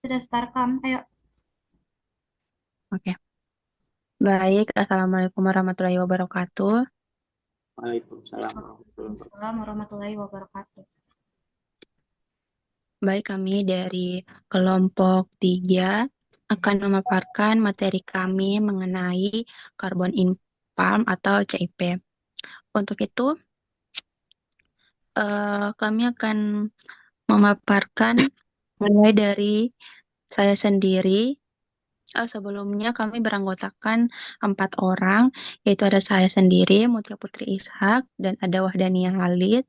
sudah start rekam. Ayo. Oke, baik. Assalamualaikum warahmatullahi wabarakatuh. Waalaikumsalam warahmatullahi wabarakatuh. Waalaikumsalam warahmatullahi wabarakatuh. Baik, kami dari kelompok 3 akan memaparkan materi kami mengenai karbon in palm atau CIP. Untuk itu, kami akan memaparkan mulai dari saya sendiri. Sebelumnya kami beranggotakan 4 orang, yaitu ada saya sendiri, Mutia Putri Ishak, dan ada Wahdania Halid,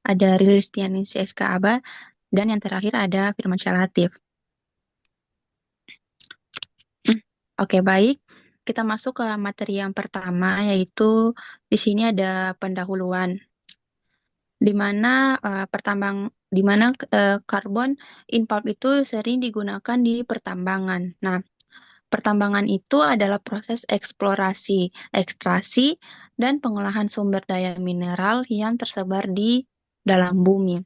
ada Rilistiani CSK Aba, dan yang terakhir ada Firmansyah Latif. Oke, baik. Kita masuk ke materi yang pertama, yaitu di sini ada pendahuluan, di mana karbon in pulp itu sering digunakan di pertambangan. Nah, pertambangan itu adalah proses eksplorasi, ekstraksi, dan pengolahan sumber daya mineral yang tersebar di dalam bumi.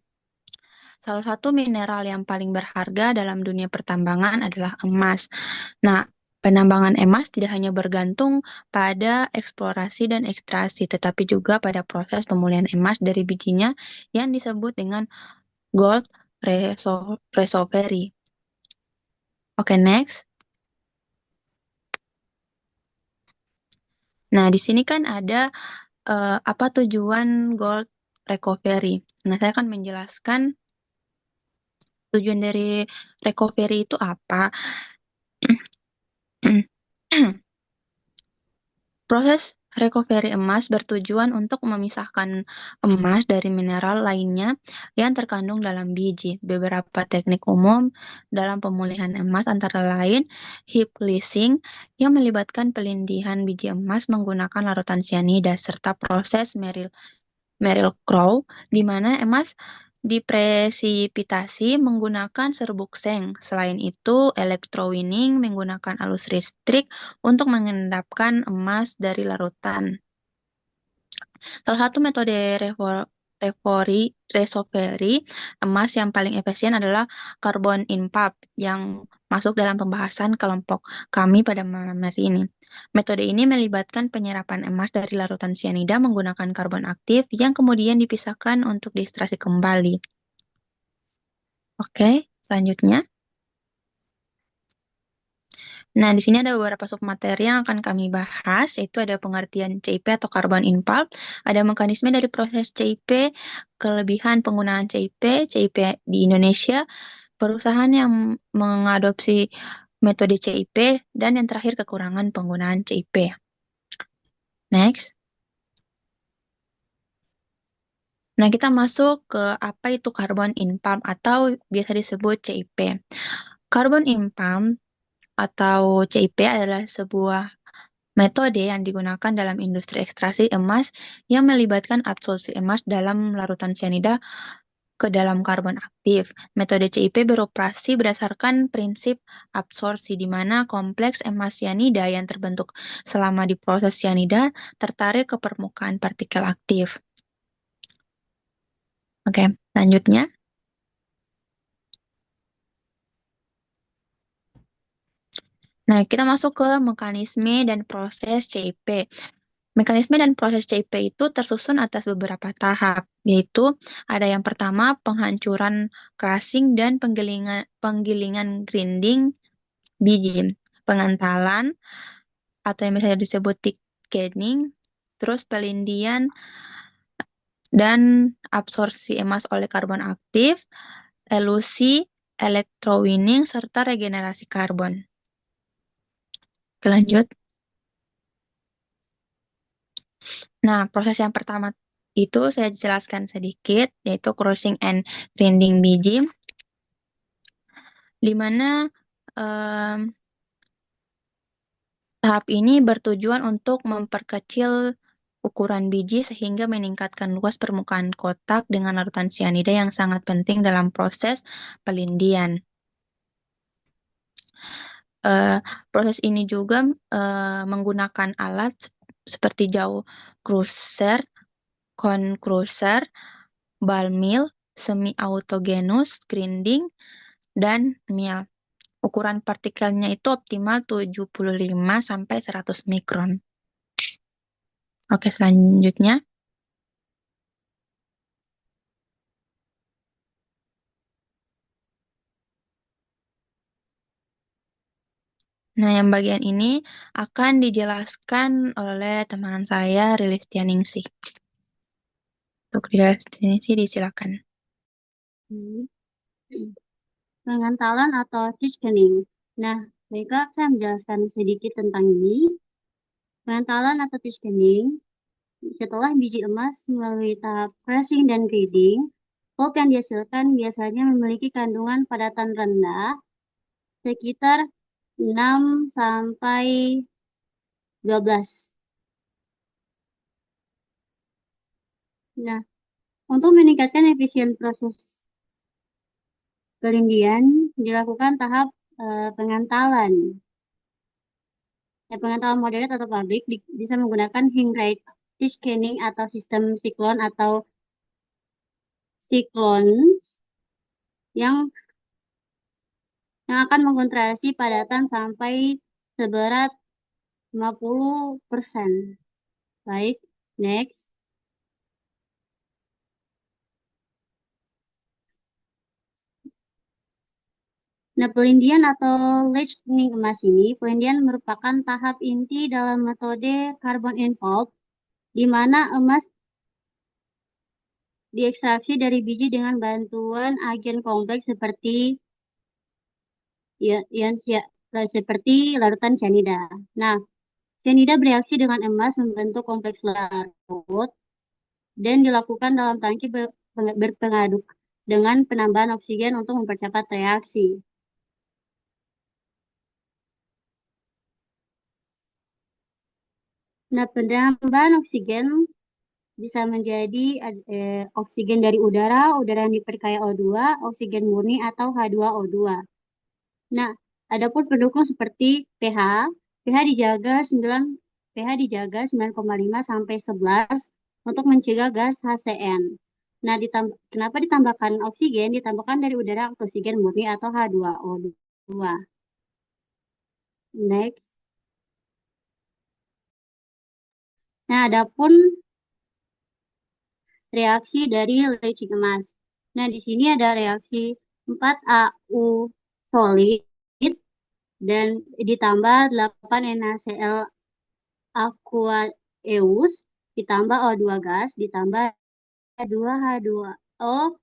Salah satu mineral yang paling berharga dalam dunia pertambangan adalah emas. Nah, penambangan emas tidak hanya bergantung pada eksplorasi dan ekstraksi, tetapi juga pada proses pemulihan emas dari bijinya yang disebut dengan gold recovery. Oke, next. Nah, di sini kan ada apa tujuan gold recovery. Nah, saya akan menjelaskan tujuan dari recovery itu apa. Proses recovery emas bertujuan untuk memisahkan emas dari mineral lainnya yang terkandung dalam biji. Beberapa teknik umum dalam pemulihan emas antara lain heap leaching yang melibatkan pelindihan biji emas menggunakan larutan cyanida serta proses Merrill-Crowe di mana emas dipresipitasi menggunakan serbuk seng. Selain itu, electrowinning menggunakan arus listrik untuk mengendapkan emas dari larutan. Salah satu metode recovery emas yang paling efisien adalah carbon in pulp yang masuk dalam pembahasan kelompok kami pada malam hari ini. Metode ini melibatkan penyerapan emas dari larutan cyanida menggunakan karbon aktif yang kemudian dipisahkan untuk diekstraksi kembali. Oke, selanjutnya. Nah, di sini ada beberapa submateri yang akan kami bahas, yaitu ada pengertian CIP atau carbon in pulp, ada mekanisme dari proses CIP, kelebihan penggunaan CIP di Indonesia, perusahaan yang mengadopsi metode CIP, dan yang terakhir kekurangan penggunaan CIP. Next. Nah, kita masuk ke apa itu carbon in pulp atau biasa disebut CIP. Carbon in pulp atau CIP adalah sebuah metode yang digunakan dalam industri ekstraksi emas yang melibatkan absorpsi emas dalam larutan cyanida ke dalam karbon aktif. Metode CIP beroperasi berdasarkan prinsip absorpsi di mana kompleks emas cyanida yang terbentuk selama di proses cyanida tertarik ke permukaan partikel aktif. Oke, lanjutnya. Nah, kita masuk ke mekanisme dan proses CIP. Mekanisme dan proses CIP itu tersusun atas beberapa tahap, yaitu ada yang pertama penghancuran crushing dan penggilingan grinding biji, pengentalan atau yang biasa disebut thickening, terus pelindian dan absorpsi emas oleh karbon aktif, elusi, electrowinning, serta regenerasi karbon. Lanjut. Nah, proses yang pertama itu saya jelaskan sedikit, yaitu crushing and grinding biji, di mana em, tahap ini bertujuan untuk memperkecil ukuran biji sehingga meningkatkan luas permukaan kotak dengan larutan cyanida yang sangat penting dalam proses pelindian. Eh, Proses ini juga menggunakan alat seperti jaw crusher, cone crusher, ball mill, semi autogenous grinding, dan mill. Ukuran partikelnya itu optimal 75 sampai 100 mikron. Oke, selanjutnya. Nah, yang bagian ini akan dijelaskan oleh teman saya, Rilis Tianingsih. Untuk Rilis Tianingsih, disilakan. Hmm. Pengantalan atau thickening. Nah, baiklah saya menjelaskan sedikit tentang ini. Pengantalan atau thickening, setelah biji emas melalui tahap pressing dan grinding, pulp yang dihasilkan biasanya memiliki kandungan padatan rendah, sekitar 6 sampai 12. Nah, untuk meningkatkan efisien proses kelindian, dilakukan tahap pengantalan. Pengantalan moderat atau pabrik bisa menggunakan hang rate thickening atau sistem siklon atau cyclones yang akan mengontrasi padatan sampai seberat 50%. Baik, next. Nah, pelindian atau leaching emas ini, pelindian merupakan tahap inti dalam metode carbon in pulp, di mana emas diekstraksi dari biji dengan bantuan agen kompleks seperti ion seperti larutan cyanida. Nah, cyanida bereaksi dengan emas membentuk kompleks larut dan dilakukan dalam tangki berpengaduk dengan penambahan oksigen untuk mempercepat reaksi. Nah, penambahan oksigen bisa menjadi oksigen dari udara, udara yang diperkaya O2, oksigen murni atau H2O2. Nah, adapun pendukung seperti pH, pH dijaga 9,5 sampai 11 untuk mencegah gas HCN. Nah, kenapa ditambahkan oksigen? Ditambahkan dari udara oksigen murni atau H2O2. Next. Nah, adapun reaksi dari leaching emas. Nah, di sini ada reaksi 4AU solid dan ditambah 8 NaCl aqueous ditambah O2 gas ditambah 2H2O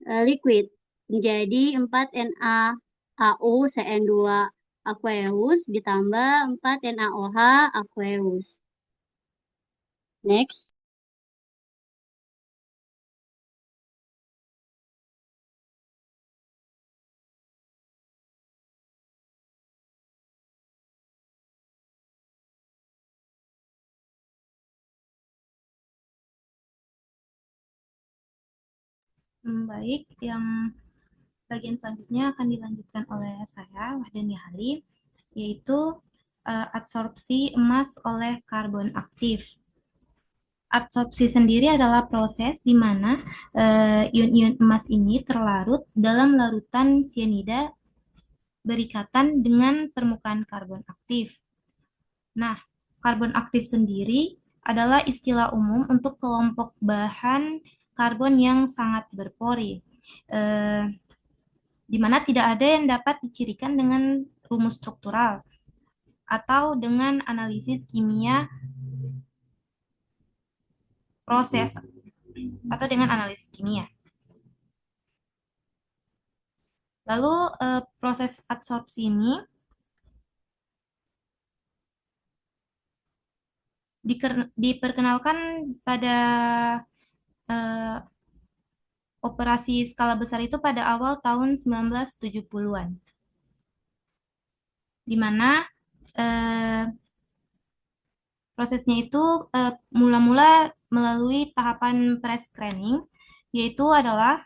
liquid menjadi 4 NaAuCN2 aqueous ditambah 4 NaOH aqueous. Next. Baik, yang bagian selanjutnya akan dilanjutkan oleh saya, Wahdani Ali, yaitu adsorpsi emas oleh karbon aktif. Adsorpsi sendiri adalah proses di mana ion-ion emas ini terlarut dalam larutan sianida berikatan dengan permukaan karbon aktif. Nah, karbon aktif sendiri adalah istilah umum untuk kelompok bahan karbon yang sangat berpori, di mana tidak ada yang dapat dicirikan dengan rumus struktural atau dengan analisis kimia proses atau dengan analisis kimia. Lalu proses adsorpsi ini diperkenalkan pada operasi skala besar itu pada awal tahun 1970-an. Di mana prosesnya itu mula-mula melalui tahapan press screening, yaitu adalah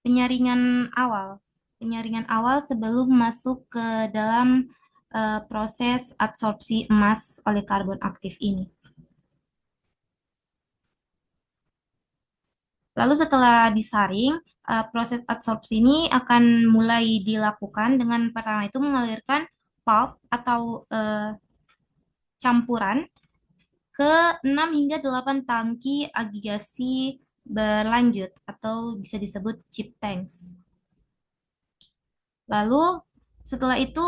penyaringan awal. Penyaringan awal sebelum masuk ke dalam proses adsorpsi emas oleh karbon aktif ini. Lalu setelah disaring, proses adsorpsi ini akan mulai dilakukan dengan pertama itu mengalirkan pulp atau campuran ke 6 hingga 8 tangki agregasi berlanjut atau bisa disebut chip tanks. Lalu setelah itu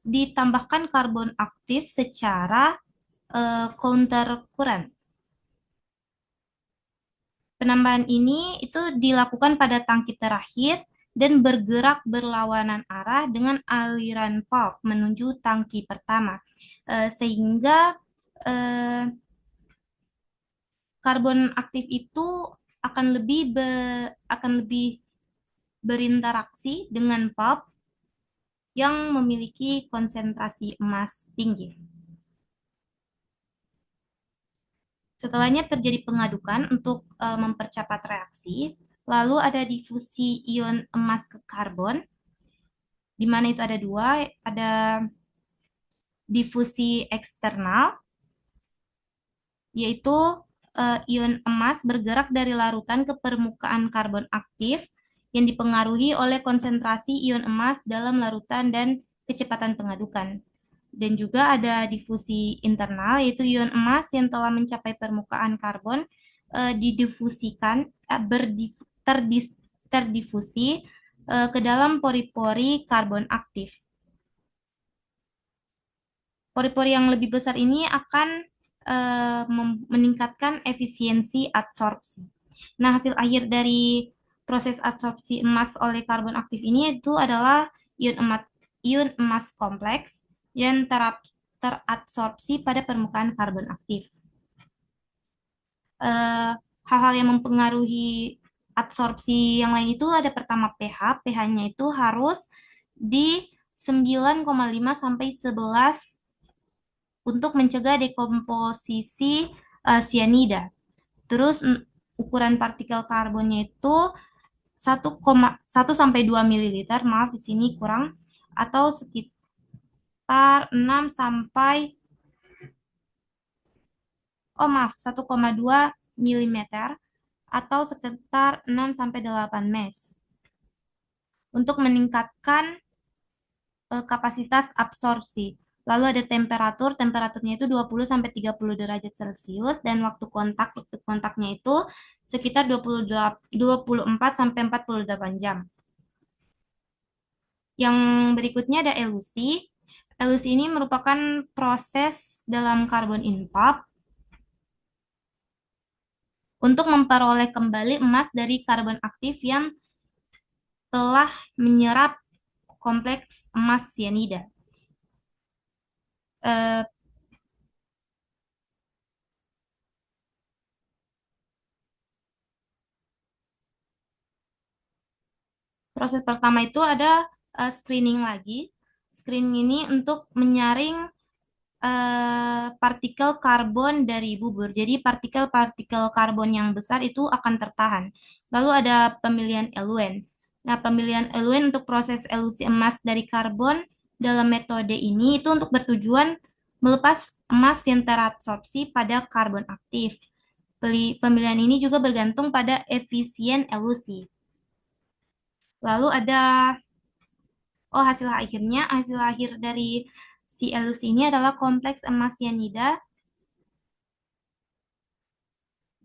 ditambahkan karbon aktif secara counter current. Penambahan ini itu dilakukan pada tangki terakhir dan bergerak berlawanan arah dengan aliran pulp menuju tangki pertama, sehingga karbon aktif itu akan lebih berinteraksi dengan pulp yang memiliki konsentrasi emas tinggi. Setelahnya terjadi pengadukan untuk mempercepat reaksi, lalu ada difusi ion emas ke karbon, di mana itu ada dua, ada difusi eksternal, yaitu ion emas bergerak dari larutan ke permukaan karbon aktif yang dipengaruhi oleh konsentrasi ion emas dalam larutan dan kecepatan pengadukan. Dan juga ada difusi internal, yaitu ion emas yang telah mencapai permukaan karbon didifusikan, terdifusi ke dalam pori-pori karbon aktif. Pori-pori yang lebih besar ini akan meningkatkan efisiensi adsorpsi. Nah, hasil akhir dari proses adsorpsi emas oleh karbon aktif ini itu adalah ion emas kompleks yang teradsorpsi pada permukaan karbon aktif. Hal-hal yang mempengaruhi adsorpsi yang lain itu ada pertama pH. pH-nya itu harus di 9,5 sampai 11 untuk mencegah dekomposisi sianida. Terus ukuran partikel karbonnya itu 1 sampai 2 ml, maaf di sini kurang, atau sekitar 6 sampai 1,2 mm atau sekitar 6 sampai 8 mes untuk meningkatkan kapasitas absorpsi. Lalu ada temperaturnya itu 20 sampai 30 derajat Celcius dan waktu kontaknya itu sekitar 24 sampai 48 jam. Yang berikutnya ada elusi. Elusi ini merupakan proses dalam karbon in pulp untuk memperoleh kembali emas dari karbon aktif yang telah menyerap kompleks emas sianida. Proses pertama itu ada screening lagi. Screening ini untuk menyaring partikel karbon dari bubur. Jadi partikel-partikel karbon yang besar itu akan tertahan. Lalu ada pemilihan eluen. Nah, pemilihan eluen untuk proses elusi emas dari karbon dalam metode ini itu untuk bertujuan melepas emas yang terabsorpsi pada karbon aktif. Pemilihan ini juga bergantung pada efisien elusi. Lalu ada hasil akhir dari si elusi ini adalah kompleks emas sianida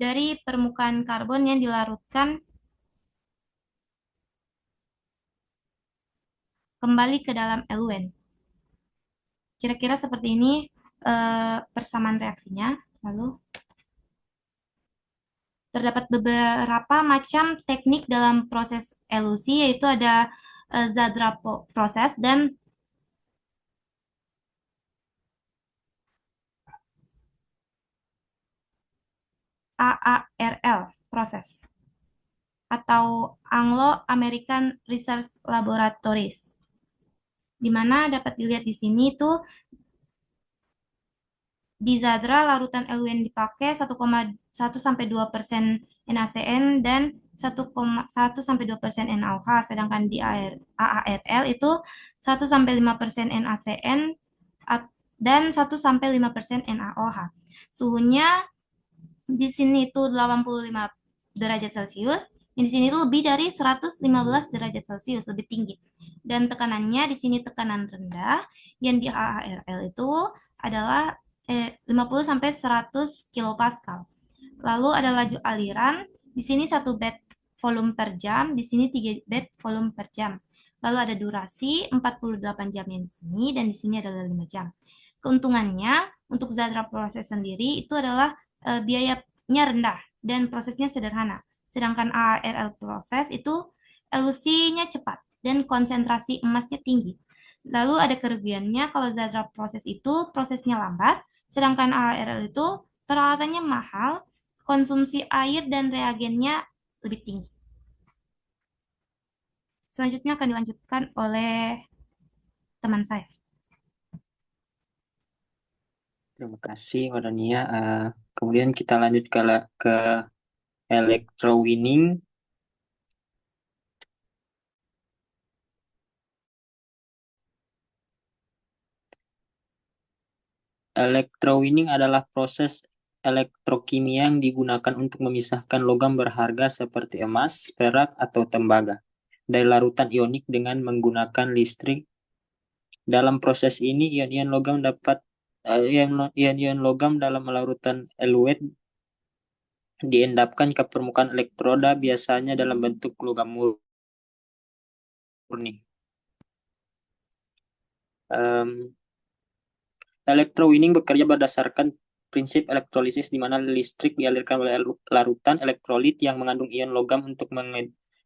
dari permukaan karbon yang dilarutkan kembali ke dalam eluen. Kira-kira seperti ini persamaan reaksinya. Lalu terdapat beberapa macam teknik dalam proses elusi, yaitu ada Zadra proses dan AARL proses atau Anglo-American Research Laboratories, di mana dapat dilihat di sini itu Di Zadra, larutan LUN dipakai 1,1 sampai 2% NaCN dan 1,1 sampai 2% NaOH, sedangkan di AARL itu 1 sampai 5% NaCN dan 1 sampai 5% NaOH. Suhunya di sini itu 85 derajat Celcius, di sini itu lebih dari 115 derajat Celcius, lebih tinggi. Dan tekanannya di sini tekanan rendah, yang di AARL itu adalah 50 sampai 100 kilopascal. Lalu ada laju aliran, di sini 1 bed volume per jam, di sini 3 bed volume per jam. Lalu ada durasi 48 jam yang di sini, dan di sini adalah 5 jam. Keuntungannya untuk Zadra proses sendiri itu adalah biayanya rendah dan prosesnya sederhana. Sedangkan ARL proses itu elusinya cepat dan konsentrasi emasnya tinggi. Lalu ada kerugiannya kalau Zadra proses itu prosesnya lambat, sedangkan ARL itu peralatannya mahal, konsumsi air dan reagennya lebih tinggi. Selanjutnya akan dilanjutkan oleh teman saya. Terima kasih, Wadania. Kemudian kita lanjut ke electrowinning. Electrowinning adalah proses elektrokimia yang digunakan untuk memisahkan logam berharga seperti emas, perak, atau tembaga dari larutan ionik dengan menggunakan listrik. Dalam proses ini, ion-ion logam ion-ion logam dalam larutan eluet diendapkan ke permukaan elektroda, biasanya dalam bentuk logam murni. Electrowinning bekerja berdasarkan prinsip elektrolisis di mana listrik dialirkan oleh larutan elektrolit yang mengandung ion logam untuk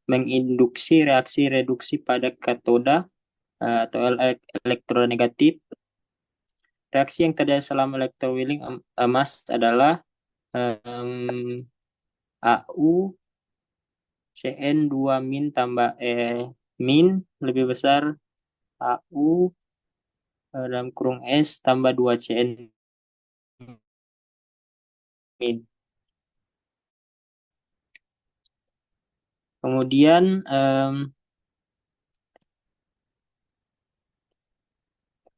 menginduksi reaksi reduksi pada katoda atau elektroda negatif. Reaksi yang terjadi selama electrowinning emas adalah AU CN2- tambah min lebih besar AU dalam kurung S tambah 2CN min. Kemudian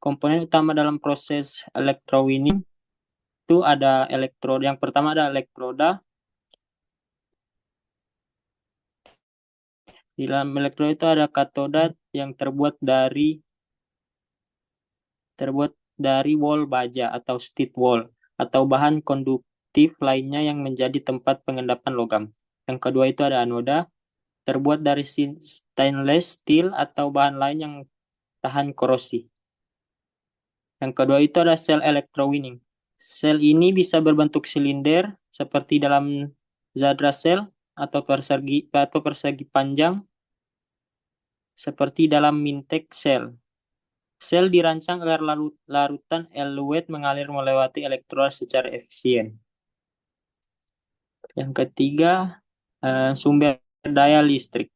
komponen utama dalam proses electrowinning itu ada elektroda. Yang pertama ada elektroda. Di dalam elektroda itu ada katoda yang terbuat dari wol baja atau stit wol atau bahan konduktif lainnya yang menjadi tempat pengendapan logam. Yang kedua itu ada anoda, terbuat dari stainless steel atau bahan lain yang tahan korosi. Yang kedua itu ada sel electrowinning. Sel ini bisa berbentuk silinder seperti dalam Zadra cell atau persegi panjang seperti dalam Mintek cell. Sel dirancang agar larutan eluet mengalir melewati elektroda secara efisien. Yang ketiga, sumber daya listrik.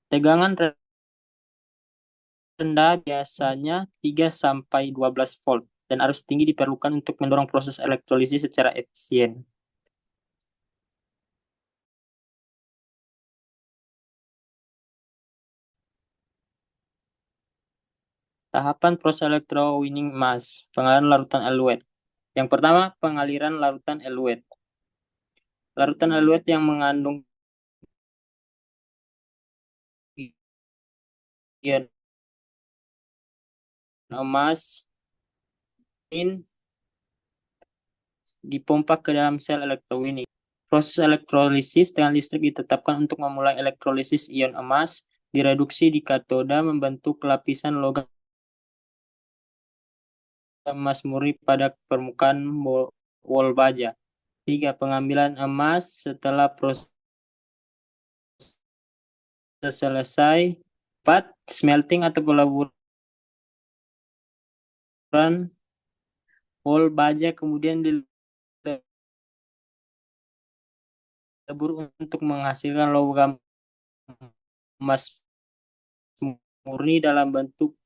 Tegangan rendah biasanya 3-12 volt dan arus tinggi diperlukan untuk mendorong proses elektrolisis secara efisien. Tahapan proses electrowinning emas, pengaliran larutan eluet. Yang pertama, pengaliran larutan eluet. Larutan eluet yang mengandung ion emas dipompa ke dalam sel electrowinning. Proses elektrolisis dengan listrik ditetapkan untuk memulai elektrolisis ion emas, direduksi di katoda membentuk lapisan logam emas murni pada permukaan wol baja. 3. Pengambilan emas setelah proses selesai. 4. Smelting atau peleburan wol baja kemudian dilebur untuk menghasilkan logam emas murni dalam bentuk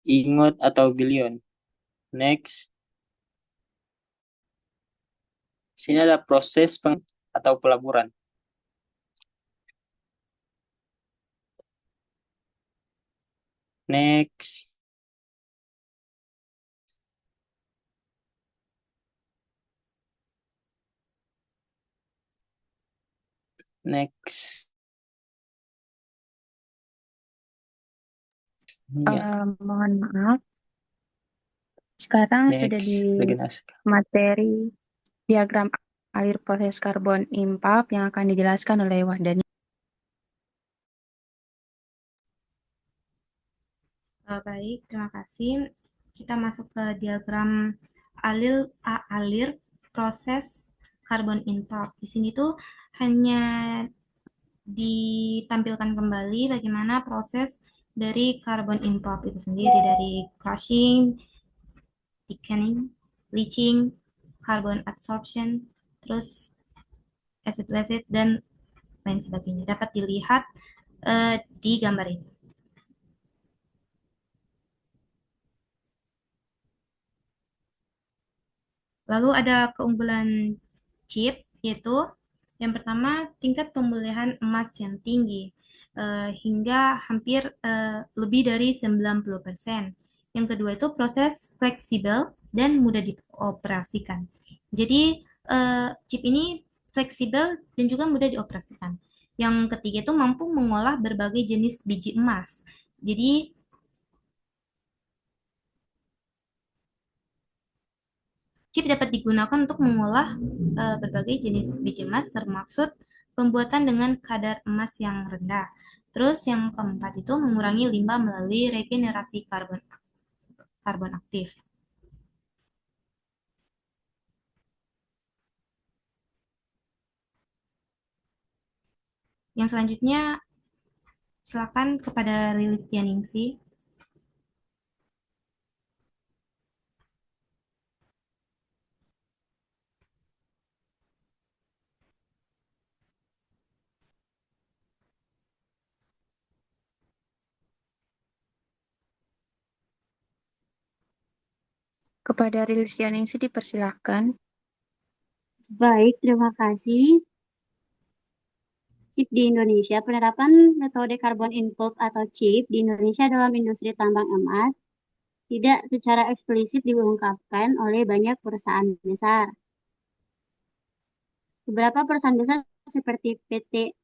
ingot atau billion. Next. Sini ada proses atau pelaburan. Next. Next. Ya. Mohon maaf. Sekarang sudah Next. di Bagian akhir. materi diagram alir proses karbon impulp yang akan dijelaskan oleh Wahdani. Baik, terima kasih. Kita masuk ke diagram alir proses karbon impulp. Di sini tuh hanya ditampilkan kembali bagaimana proses dari karbon impulp itu sendiri, dari crushing, thickening, leaching, carbon absorption, terus acid-basic, dan lain sebagainya. Dapat dilihat di gambar ini. Lalu ada keunggulan chip, yaitu yang pertama tingkat pemulihan emas yang tinggi, hingga hampir lebih dari 90%. Yang kedua itu proses fleksibel dan mudah dioperasikan. Jadi chip ini fleksibel dan juga mudah dioperasikan. Yang ketiga itu mampu mengolah berbagai jenis biji emas. Jadi chip dapat digunakan untuk mengolah berbagai jenis biji emas, termaksud pembuatan dengan kadar emas yang rendah. Terus yang keempat itu mengurangi limbah melalui regenerasi karbon aktif. Yang selanjutnya, silakan kepada Lilis Tianingsih. Kepada Lilis Tianingsih dipersilahkan. Baik, terima kasih. Chip di Indonesia, penerapan metode carbon impulp atau chip di Indonesia dalam industri tambang emas tidak secara eksplisit diungkapkan oleh banyak perusahaan besar. Beberapa perusahaan besar seperti PT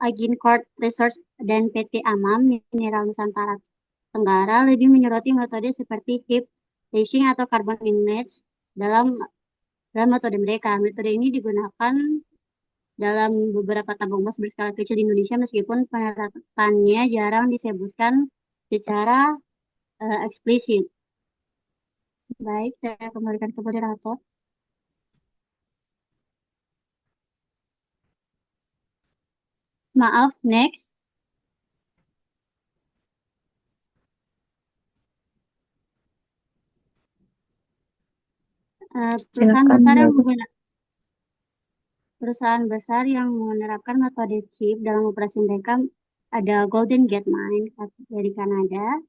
Agincourt Resources dan PT Amam Mineral Nusantara Tenggara lebih menyoroti metode seperti heap leaching atau carbon inlet dalam metode mereka. Metode ini digunakan dalam beberapa tambang emas berskala kecil di Indonesia meskipun penerapannya jarang disebutkan secara eksplisit. Baik, saya kembalikan ke moderator. Maaf, next. Perusahaan besar yang menerapkan metode chip dalam operasi mereka ada Golden Gate Mine dari Kanada.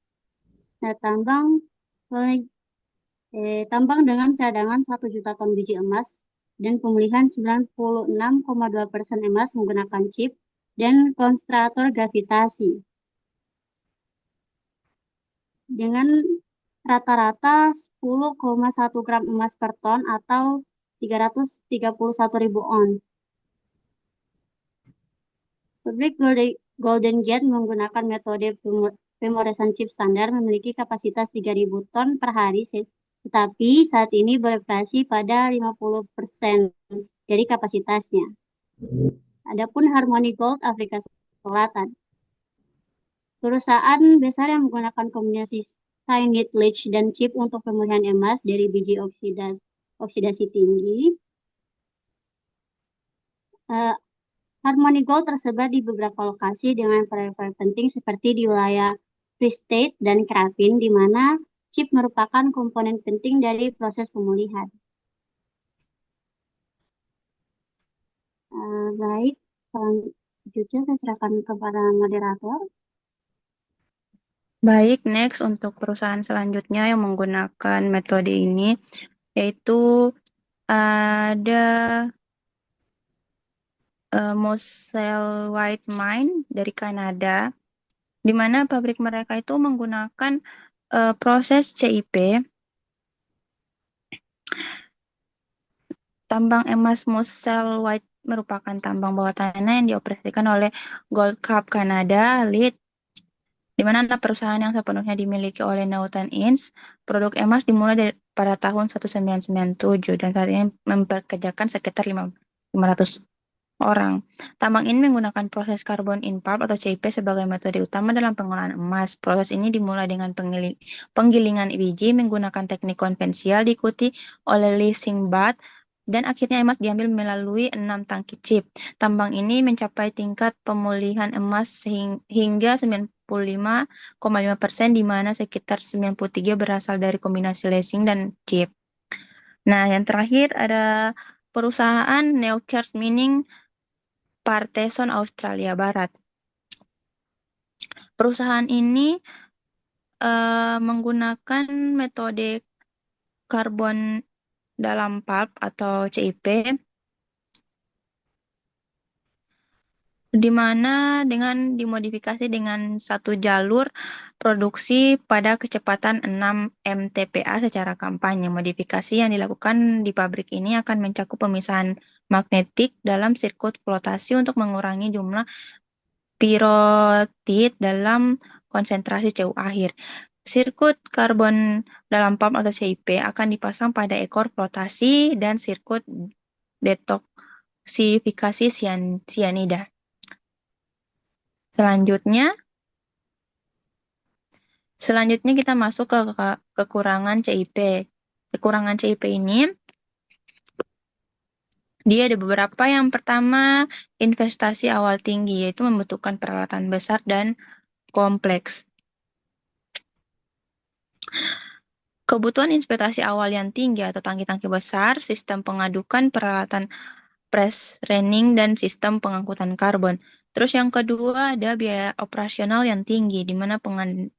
Nah, tambang dengan cadangan 1 juta ton biji emas dan pemulihan 96,2% emas menggunakan chip dan konstrator gravitasi. Dengan rata-rata 10,1 gram emas per ton atau 331.000 ons. Pabrik Golden Gate menggunakan metode pemrosesan chip standar memiliki kapasitas 3.000 ton per hari, tetapi saat ini beroperasi pada 50% dari kapasitasnya. Adapun Harmony Gold Afrika Selatan. Perusahaan besar yang menggunakan kombinasi cyanide leach dan chip untuk pemulihan emas dari biji oksidasi tinggi. Harmony Gold tersebar di beberapa lokasi dengan proyek-proyek penting seperti di wilayah Free State dan Krapin, di mana chip merupakan komponen penting dari proses pemulihan. Baik, selanjutnya saya serahkan kepada moderator. Baik, next untuk perusahaan selanjutnya yang menggunakan metode ini, yaitu ada Moselle White Mine dari Kanada, di mana pabrik mereka itu menggunakan proses CIP. Tambang emas Moselle White merupakan tambang bawah tanah yang dioperasikan oleh Goldcorp Canada Lead, di mana adalah perusahaan yang sepenuhnya dimiliki oleh Naughton Inc. Produk emas dimulai pada tahun 1997 dan saat ini mempekerjakan sekitar 500 orang. Tambang ini menggunakan proses carbon in pulp atau CIP sebagai metode utama dalam pengolahan emas. Proses ini dimulai dengan penggilingan biji menggunakan teknik konvensional diikuti oleh leaching bath dan akhirnya emas diambil melalui 6 tangki chip. Tambang ini mencapai tingkat pemulihan emas hingga 95,5%, di mana sekitar 93 berasal dari kombinasi leaching dan chip. Nah, yang terakhir ada perusahaan Newcrest Mining Paterson, Australia Barat. Perusahaan ini menggunakan metode karbon dalam pulp atau CIP, di mana dengan dimodifikasi dengan satu jalur produksi pada kecepatan 6 mtpa secara kampanye. Modifikasi yang dilakukan di pabrik ini akan mencakup pemisahan magnetik dalam sirkuit flotasi untuk mengurangi jumlah pirotid dalam konsentrasi CU akhir. Sirkuit karbon dalam pump atau CIP akan dipasang pada ekor flotasi dan sirkuit detoksifikasi sianida. Selanjutnya kita masuk ke kekurangan CIP. Kekurangan CIP ini dia ada beberapa. Yang pertama, investasi awal tinggi, yaitu membutuhkan peralatan besar dan kompleks. Kebutuhan investasi awal yang tinggi atau tangki-tangki besar, sistem pengadukan peralatan press running, dan sistem pengangkutan karbon. Terus yang kedua ada biaya operasional yang tinggi, di mana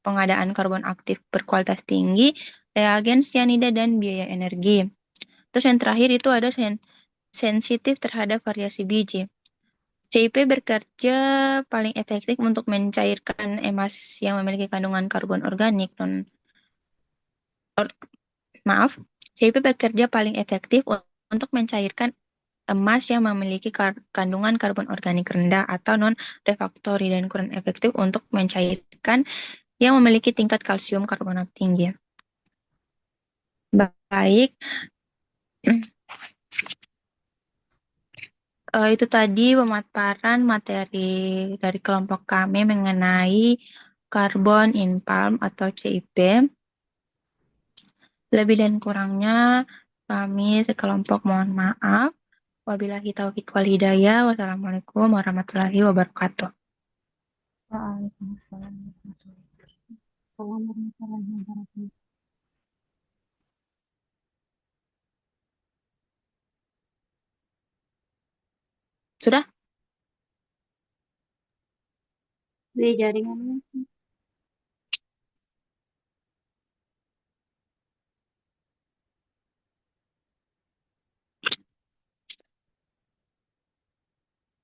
pengadaan karbon aktif berkualitas tinggi, reagen cyanida, dan biaya energi. Terus yang terakhir itu ada sensitif terhadap variasi biji. CIP bekerja paling efektif untuk mencairkan emas yang memiliki kandungan karbon organik CIP bekerja paling efektif untuk mencairkan emas yang memiliki kandungan karbon organik rendah atau non-refraktori dan kurang efektif untuk mencairkan yang memiliki tingkat kalsium karbonat tinggi. Baik, itu tadi pemaparan materi dari kelompok kami mengenai karbon in palm atau CIP. Lebih dan kurangnya kami sekelompok mohon maaf. Wabillahi taufiq wal hidayah. Wassalamualaikum warahmatullahi wabarakatuh. Waalaikumsalam warahmatullahi wabarakatuh. Assalamualaikum warahmatullahi wabarakatuh. Sudah? Di jaringannya.